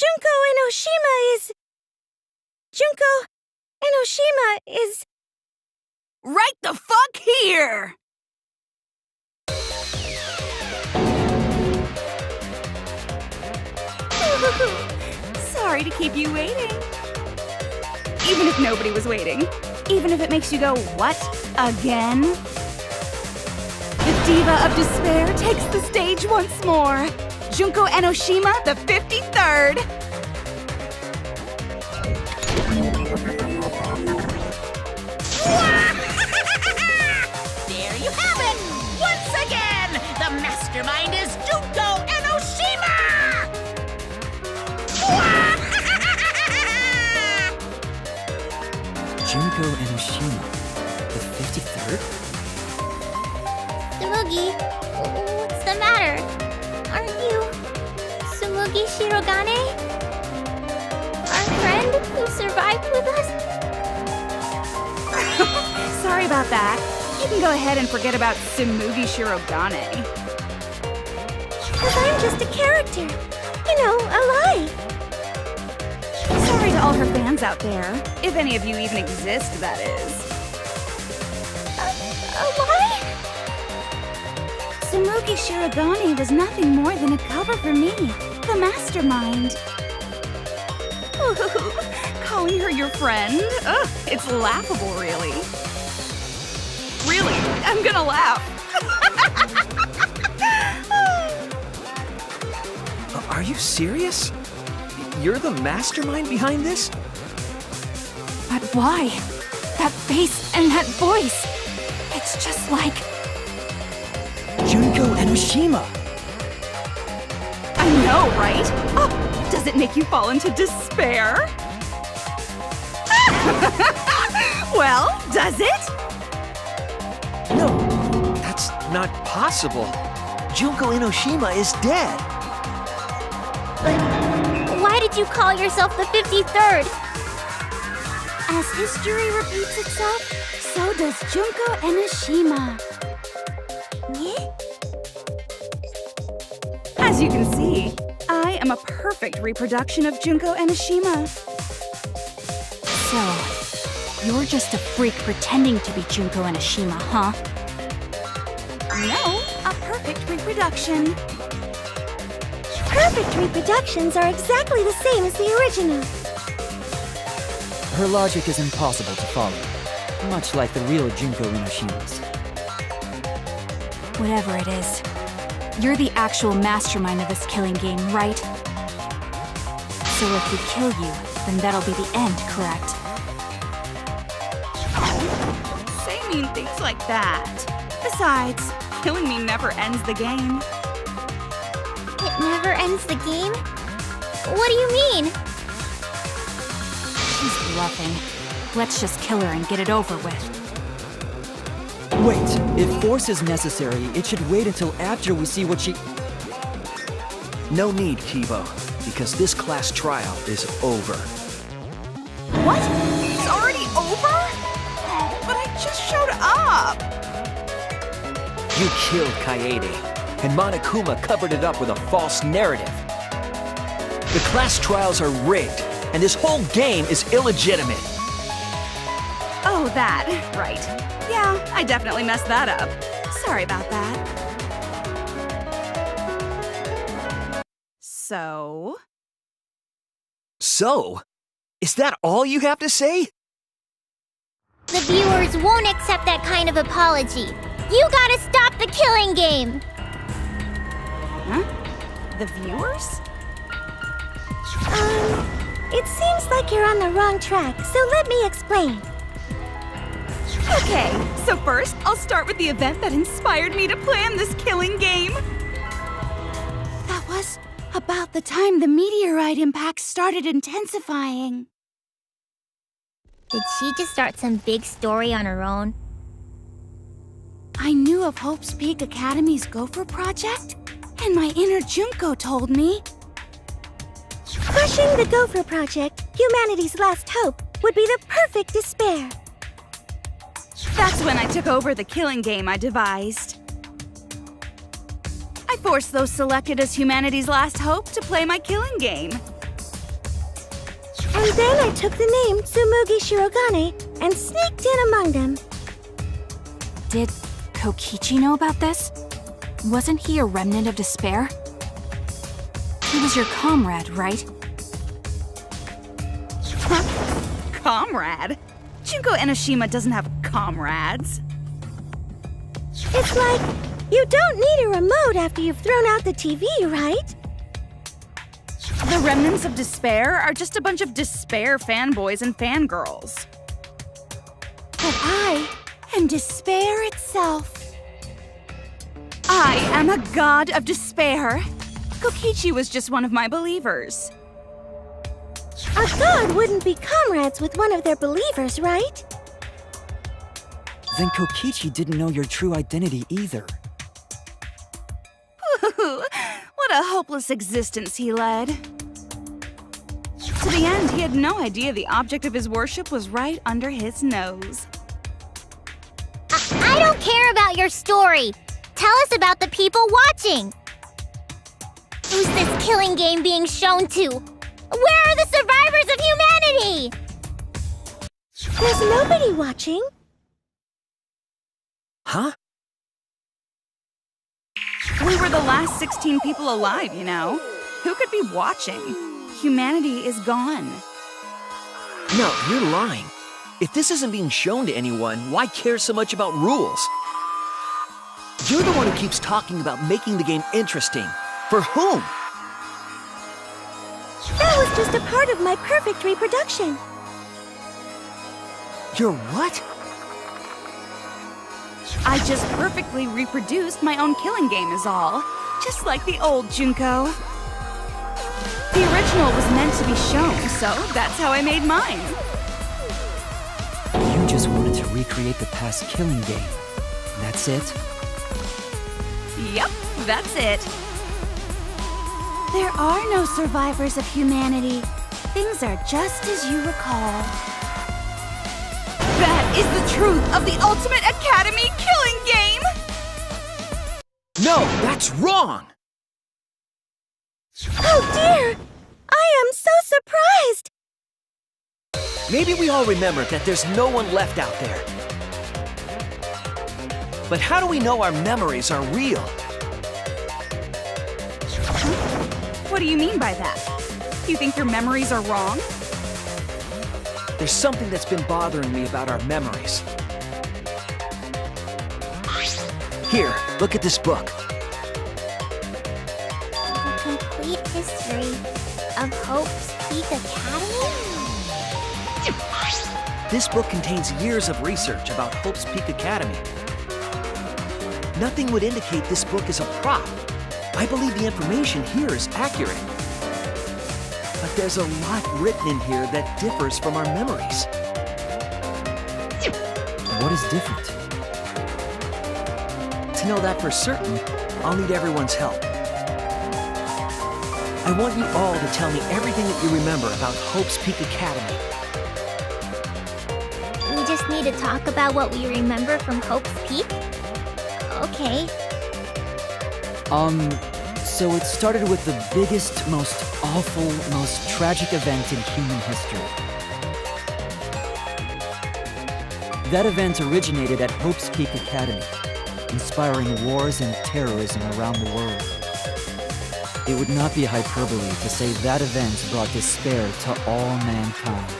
Junko Enoshima is... Right the fuck here! Sorry to keep you waiting. Even if nobody was waiting. Even if it makes you go, what? Again? The Diva of Despair takes the stage once more. Junko Enoshima, the 53rd. There you have it! Once again, the mastermind is Junko Enoshima! Junko Enoshima, the 53rd? Tsumugi, what's the matter? Aren't you Tsumugi Shirogane? Our friend who survived with us? Sorry about that. You can go ahead and forget about Tsumugi Shirogane. Because I'm just a character. You know, alive. Sorry to all her fans out there. If any of you even exist, that is. Alive? Tsumugi Shirogane was nothing more than a cover for me, the mastermind. Ooh, calling her your friend? Ugh, it's laughable, really. Really, I'm gonna laugh. Are you serious? You're the mastermind behind this? But why? That face and that voice. It's just like... Junko Enoshima! I know, right? Oh, does it make you fall into despair? Well, does it? No, that's not possible. Junko Enoshima is dead. But why did you call yourself the 53rd? As history repeats itself, so does Junko Enoshima. Yeah? As you can see, I am a perfect reproduction of Junko Enoshima. So, you're just a freak pretending to be Junko Enoshima, huh? No, a perfect reproduction. Perfect reproductions are exactly the same as the original. Her logic is impossible to follow, much like the real Junko Enoshima's. Whatever it is, you're the actual mastermind of this killing game, right? So if we kill you, then that'll be the end, correct? Say mean things like that. Besides, killing me never ends the game. It never ends the game? What do you mean? She's bluffing. Let's just kill her and get it over with. Wait, if force is necessary, it should wait until after we see what she... No need, Kibo, because this class trial is over. What? It's already over? Oh, but I just showed up. You killed Kaede, and Monokuma covered it up with a false narrative. The class trials are rigged, and this whole game is illegitimate. Oh, that. Right. Yeah, I definitely messed that up. Sorry about that. So? So? Is that all you have to say? The viewers won't accept that kind of apology. You gotta stop the killing game! Huh? The viewers? It seems like you're on the wrong track, so let me explain. Okay, so first, I'll start with the event that inspired me to plan this killing game. That was about the time the meteorite impact started intensifying. Did she just start some big story on her own? I knew of Hope's Peak Academy's Gopher Project, and my inner Junko told me... Crushing the Gopher Project, humanity's last hope, would be the perfect despair. That's when I took over the killing game I devised. I forced those selected as humanity's last hope to play my killing game. And then I took the name Tsumugi Shirogane and sneaked in among them. Did Kokichi know about this? Wasn't he a remnant of despair? He was your comrade, right? Comrade? Junko Enoshima doesn't have comrades. It's like, you don't need a remote after you've thrown out the TV, right? The remnants of despair are just a bunch of despair fanboys and fangirls. But I am despair itself. I am a god of despair. Kokichi was just one of my believers. A god wouldn't be comrades with one of their believers, right? Then Kokichi didn't know your true identity either. What a hopeless existence he led. To the end, he had no idea the object of his worship was right under his nose. I don't care about your story. Tell us about the people watching. Who's this killing game being shown to? Where are the survivors of humanity? There's nobody watching. Huh? We were the last 16 people alive, you know. Who could be watching? Humanity is gone. No, you're lying. If this isn't being shown to anyone, why care so much about rules? You're the one who keeps talking about making the game interesting. For whom? That was just a part of my perfect reproduction. You're what? I just perfectly reproduced my own killing game is all. Just like the old Junko. The original was meant to be shown, so that's how I made mine. You just wanted to recreate the past killing game. That's it? Yep, that's it. There are no survivors of humanity. Things are just as you recall. That is the truth of the Ultimate Academy killing game! No, that's wrong! Oh dear! I am so surprised! Maybe we all remember that there's no one left out there. But how do we know our memories are real? What do you mean by that? You think your memories are wrong? There's something that's been bothering me about our memories. Here, look at this book. The complete history of Hope's Peak Academy? This book contains years of research about Hope's Peak Academy. Nothing would indicate this book is a prop. I believe the information here is accurate. But there's a lot written in here that differs from our memories. What is different? To know that for certain, I'll need everyone's help. I want you all to tell me everything that you remember about Hope's Peak Academy. We just need to talk about what we remember from Hope's Peak? Okay. So it started with the biggest, most awful, most tragic event in human history. That event originated at Hope's Peak Academy, inspiring wars and terrorism around the world. It would not be hyperbole to say that event brought despair to all mankind.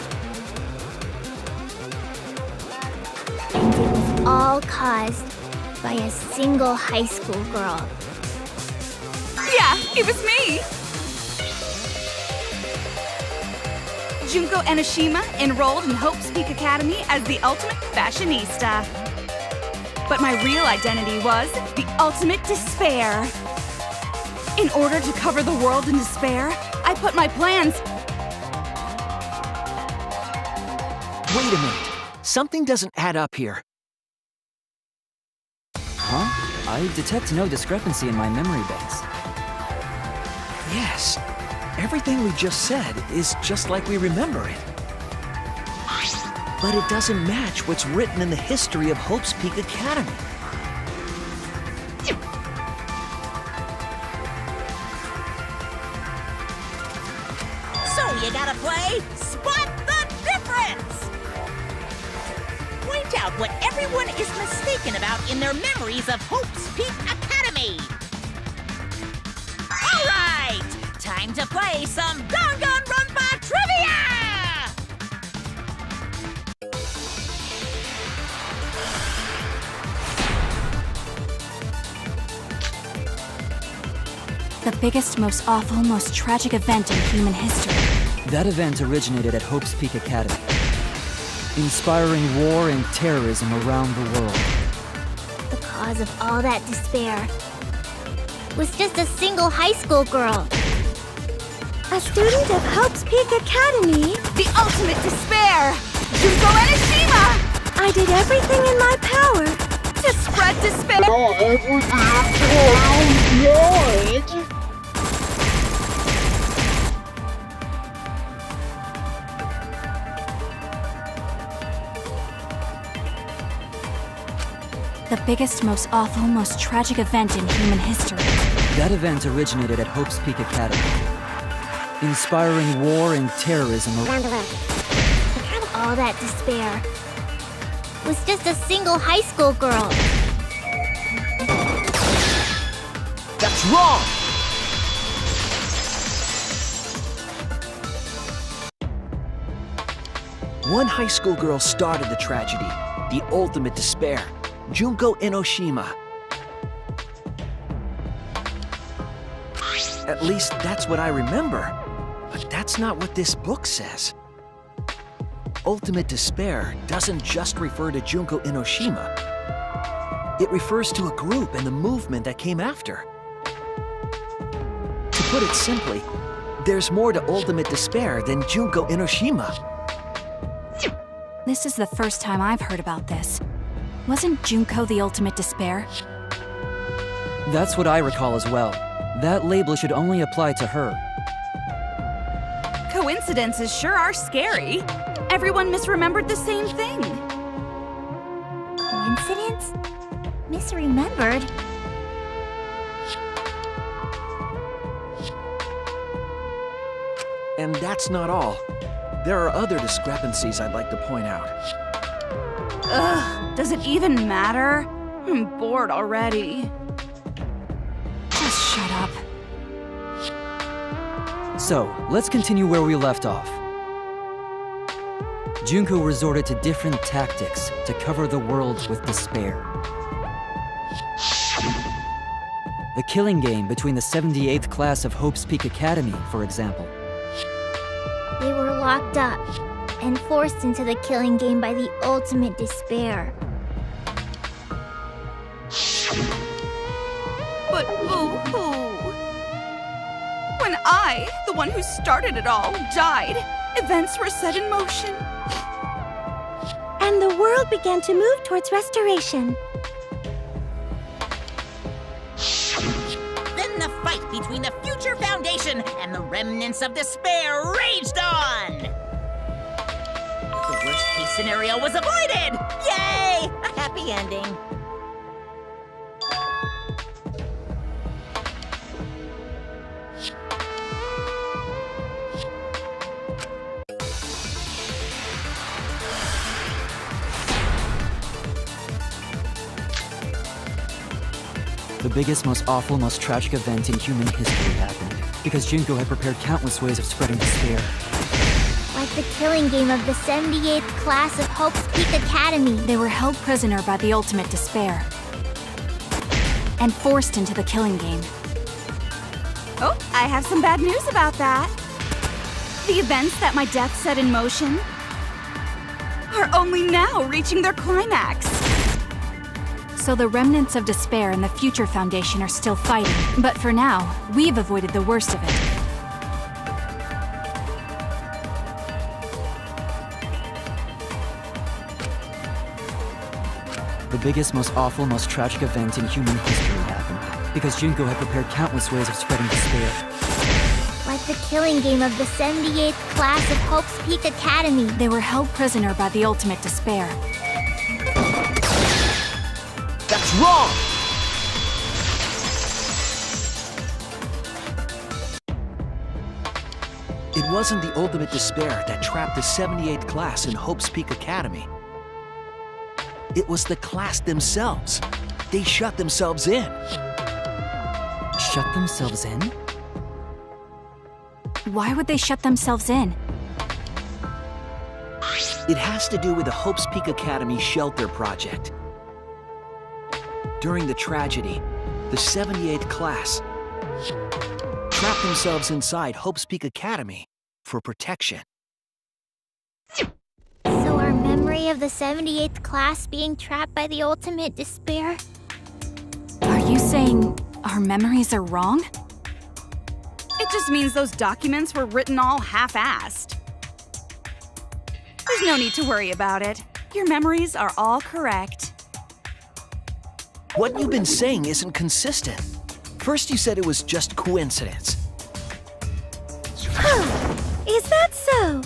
And it was all caused by a single high school girl. Yeah, it was me! Junko Enoshima enrolled in Hope's Peak Academy as the ultimate fashionista. But my real identity was the ultimate despair. In order to cover the world in despair, I put my plans... Wait a minute. Something doesn't add up here. Huh? I detect no discrepancy in my memory banks. Yes. Everything we just said is just like we remember it. But it doesn't match what's written in the history of Hope's Peak Academy. So you gotta play Spy out what everyone is mistaken about in their memories of Hope's Peak Academy. All right, time to play some Danganronpa trivia! The biggest, most awful, most tragic event in human history. That event originated at Hope's Peak Academy, inspiring war and terrorism around the world. The cause of all that despair was just a single high school girl. A student of Hope's Peak Academy. The ultimate despair! Junko Enoshima! I did everything in my power. To spread despair! The biggest, most awful, most tragic event in human history. That event originated at Hope's Peak Academy, inspiring war and terrorism around the world. All that despair was just a single high school girl. That's wrong! One high school girl started the tragedy, the ultimate despair. Junko Enoshima. At least that's what I remember. But that's not what this book says. Ultimate despair doesn't just refer to Junko Enoshima. It refers to a group and the movement that came after. To put it simply, there's more to ultimate despair than Junko Enoshima. This is the first time I've heard about this. Wasn't Junko the ultimate despair? That's what I recall as well. That label should only apply to her. Coincidences sure are scary. Everyone misremembered the same thing. Coincidence? Misremembered? And that's not all. There are other discrepancies I'd like to point out. Ugh, does it even matter? I'm bored already. Just shut up. So, let's continue where we left off. Junko resorted to different tactics to cover the world with despair. The killing game between the 78th class of Hope's Peak Academy, for example. They were locked up and forced into the killing game by the ultimate despair. But boo-hoo. When I, the one who started it all, died, events were set in motion. And the world began to move towards restoration. Then the fight between the Future Foundation and the remnants of despair raged on! The worst-case scenario was avoided! Yay! A happy ending. The biggest, most awful, most tragic event in human history happened because Junko had prepared countless ways of spreading despair. Like the killing game of the 78th class of Hope's Peak Academy. They were held prisoner by the ultimate despair and forced into the killing game. Oh, I have some bad news about that. The events that my death set in motion are only now reaching their climax. So the remnants of despair and the Future Foundation are still fighting. But for now, we've avoided the worst of it. The biggest, most awful, most tragic event in human history happened because Junko had prepared countless ways of spreading despair. Like the killing game of the 78th class of Hope's Peak Academy. They were held prisoner by the ultimate despair. That's wrong! It wasn't the ultimate despair that trapped the 78th class in Hope's Peak Academy. It was the class themselves. They shut themselves in. Shut themselves in? Why would they shut themselves in? It has to do with the Hope's Peak Academy shelter project. During the tragedy, the 78th class trapped themselves inside Hope's Peak Academy for protection. So our memory of the 78th class being trapped by the ultimate despair? Are you saying our memories are wrong? It just means those documents were written all half-assed. There's no need to worry about it. Your memories are all correct. What you've been saying isn't consistent. First you said it was just coincidence. Is that so?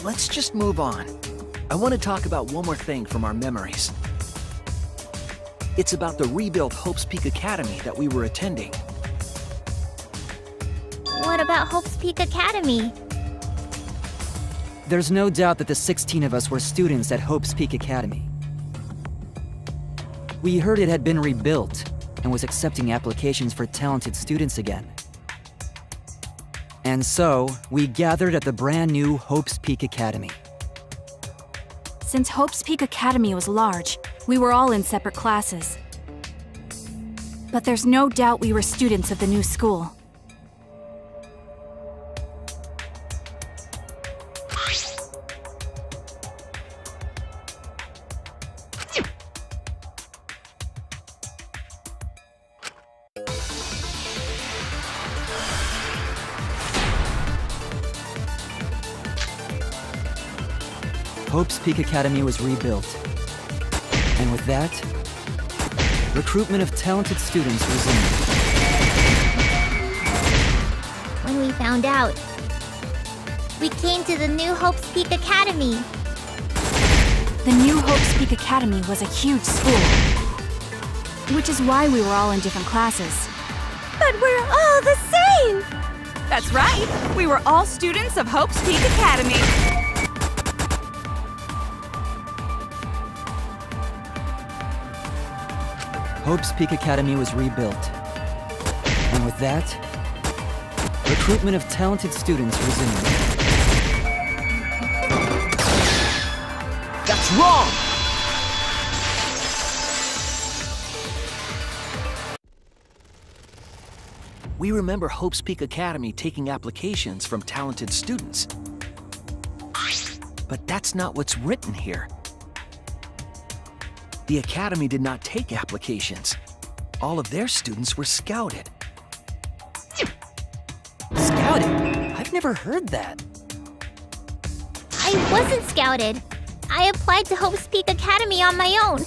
Let's just move on. I want to talk about one more thing from our memories. It's about the rebuilt Hope's Peak Academy that we were attending. What about Hope's Peak Academy? There's no doubt that the 16 of us were students at Hope's Peak Academy. We heard it had been rebuilt and was accepting applications for talented students again. And so, we gathered at the brand new Hope's Peak Academy. Since Hope's Peak Academy was large, we were all in separate classes. But there's no doubt we were students of the new school. Hope's Peak Academy was rebuilt. And with that, recruitment of talented students resumed. When we found out, we came to the new Hope's Peak Academy. The new Hope's Peak Academy was a huge school, which is why we were all in different classes. But we're all the same! That's right. We were all students of Hope's Peak Academy. Hope's Peak Academy was rebuilt. And with that, recruitment of talented students resumed. That's wrong! We remember Hope's Peak Academy taking applications from talented students. But that's not what's written here. The Academy did not take applications. All of their students were scouted. Scouted? I've never heard that. I wasn't scouted. I applied to Hope's Peak Academy on my own.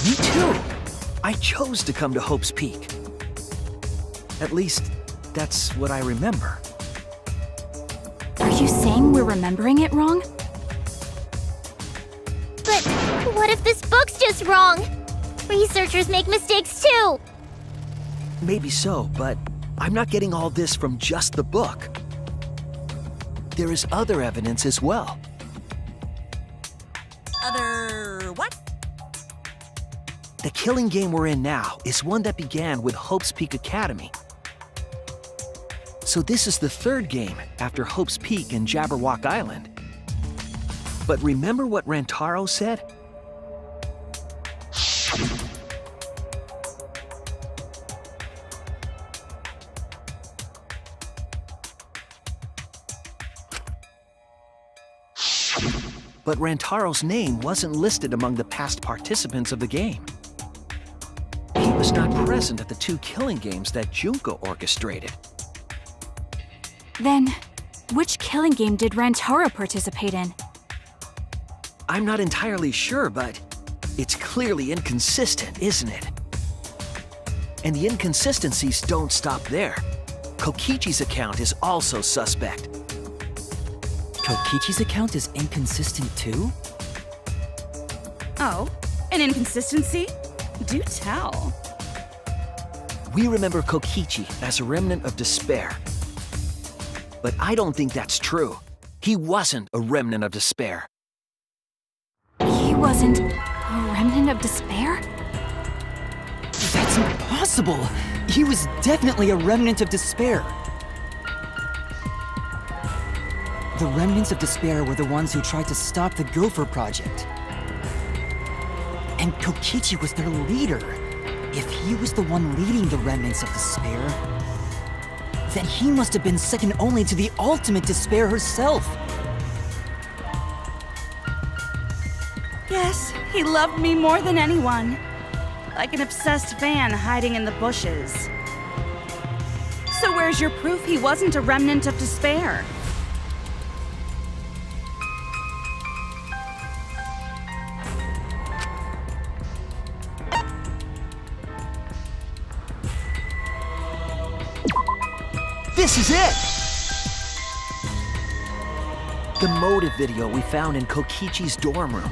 Me too. I chose to come to Hope's Peak. At least, that's what I remember. Are you saying we're remembering it wrong? But what if this book's just wrong? Researchers make mistakes too. Maybe so, but I'm not getting all this from just the book. There is other evidence as well. Other what? The killing game we're in now is one that began with Hope's Peak Academy. So this is the third game after Hope's Peak and Jabberwock Island. But remember what Rantaro said? But Rantaro's name wasn't listed among the past participants of the game. He was not present at the two killing games that Junko orchestrated. Then, which killing game did Rantaro participate in? I'm not entirely sure, but it's clearly inconsistent, isn't it? And the inconsistencies don't stop there. Kokichi's account is also suspect. Kokichi's account is inconsistent too? Oh, an inconsistency? Do tell. We remember Kokichi as a remnant of despair. But I don't think that's true. He wasn't a remnant of despair. He wasn't a remnant of despair? That's impossible! He was definitely a remnant of despair. The remnants of despair were the ones who tried to stop the Gopher Project. And Kokichi was their leader. If he was the one leading the remnants of despair, then he must have been second only to the ultimate despair herself. Yes, he loved me more than anyone. Like an obsessed fan hiding in the bushes. So where's your proof he wasn't a remnant of despair? This is it! The motive video we found in Kokichi's dorm room.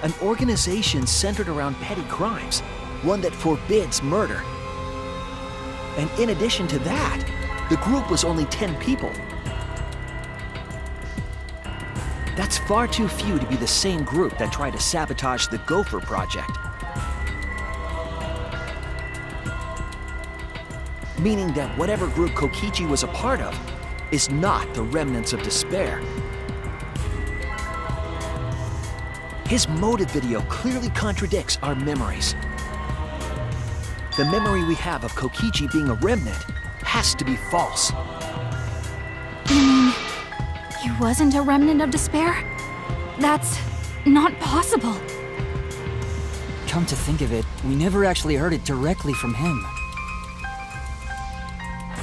An organization centered around petty crimes, one that forbids murder. And in addition to that, the group was only 10 people. That's far too few to be the same group that tried to sabotage the Gopher Project. Meaning that whatever group Kokichi was a part of is not the remnants of despair. His motive video clearly contradicts our memories. The memory we have of Kokichi being a remnant has to be false. You mean he wasn't a remnant of despair? That's not possible. Come to think of it, we never actually heard it directly from him.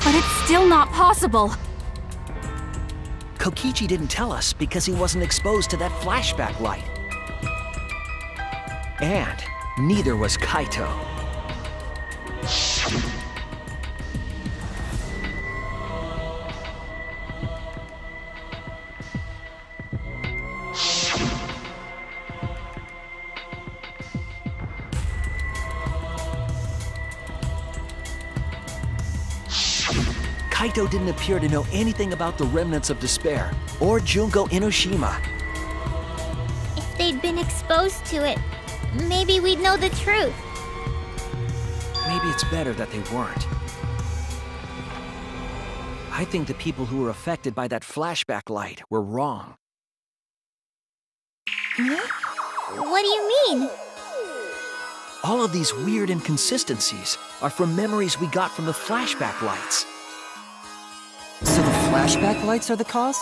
But it's still not possible. Kokichi didn't tell us because he wasn't exposed to that flashback light. And neither was Kaito. Kaito didn't appear to know anything about the remnants of despair or Junko Enoshima. If they'd been exposed to it, maybe we'd know the truth. Maybe it's better that they weren't. I think the people who were affected by that flashback light were wrong. What do you mean? All of these weird inconsistencies are from memories we got from the flashback lights. So the flashback lights are the cause?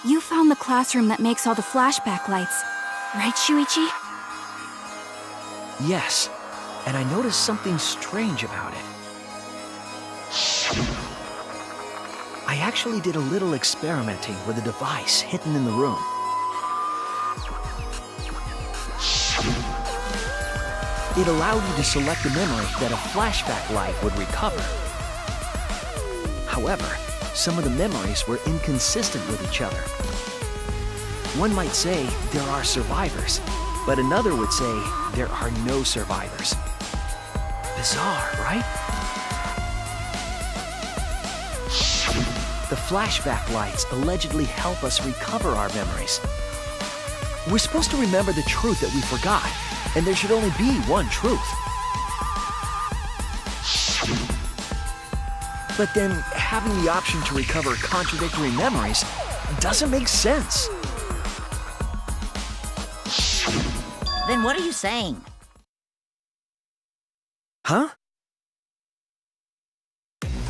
You found the classroom that makes all the flashback lights, right, Shuichi? Yes, and I noticed something strange about it. I actually did a little experimenting with a device hidden in the room. It allowed you to select a memory that a flashback light would recover. However, some of the memories were inconsistent with each other. One might say there are survivors, but another would say there are no survivors. Bizarre, right? The flashback lights allegedly help us recover our memories. We're supposed to remember the truth that we forgot, and there should only be one truth. But then, having the option to recover contradictory memories doesn't make sense. Then what are you saying? Huh?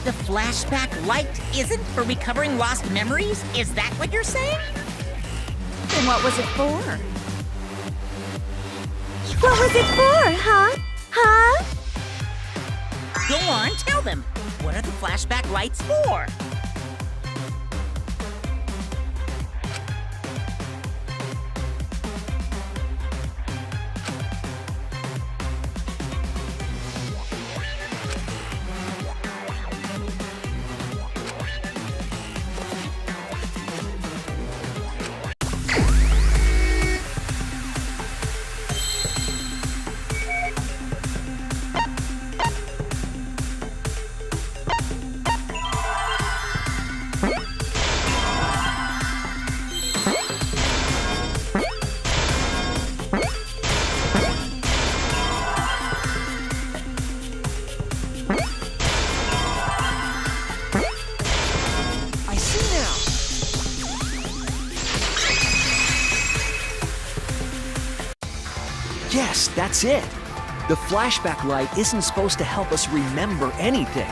The flashback light isn't for recovering lost memories? Is that what you're saying? Then what was it for? What was it for, huh? Huh? Go on, tell them. What are the flashback lights for? Yes, that's it. The flashback light isn't supposed to help us remember anything.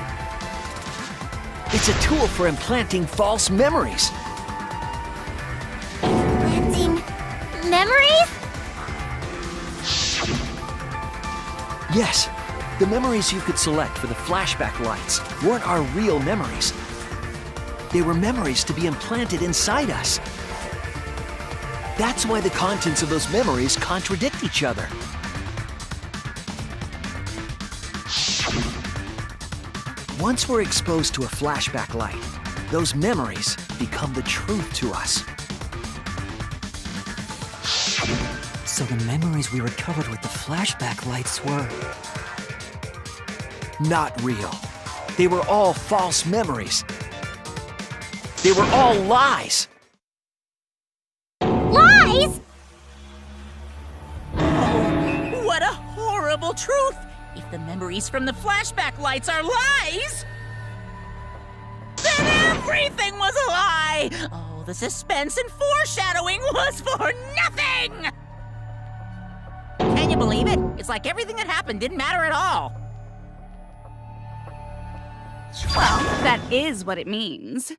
It's a tool for implanting false memories. Planting memories? Yes, the memories you could select for the flashback lights weren't our real memories. They were memories to be implanted inside us. That's why the contents of those memories contradict each other. Once we're exposed to a flashback light, those memories become the truth to us. So the memories we recovered with the flashback lights were... Not real. They were all false memories. They were all lies. Lies? Oh, what a horrible truth! If the memories from the flashback lights are lies, then everything was a lie! Oh, the suspense and foreshadowing was for nothing! Can you believe it? It's like everything that happened didn't matter at all. Well, that is what it means.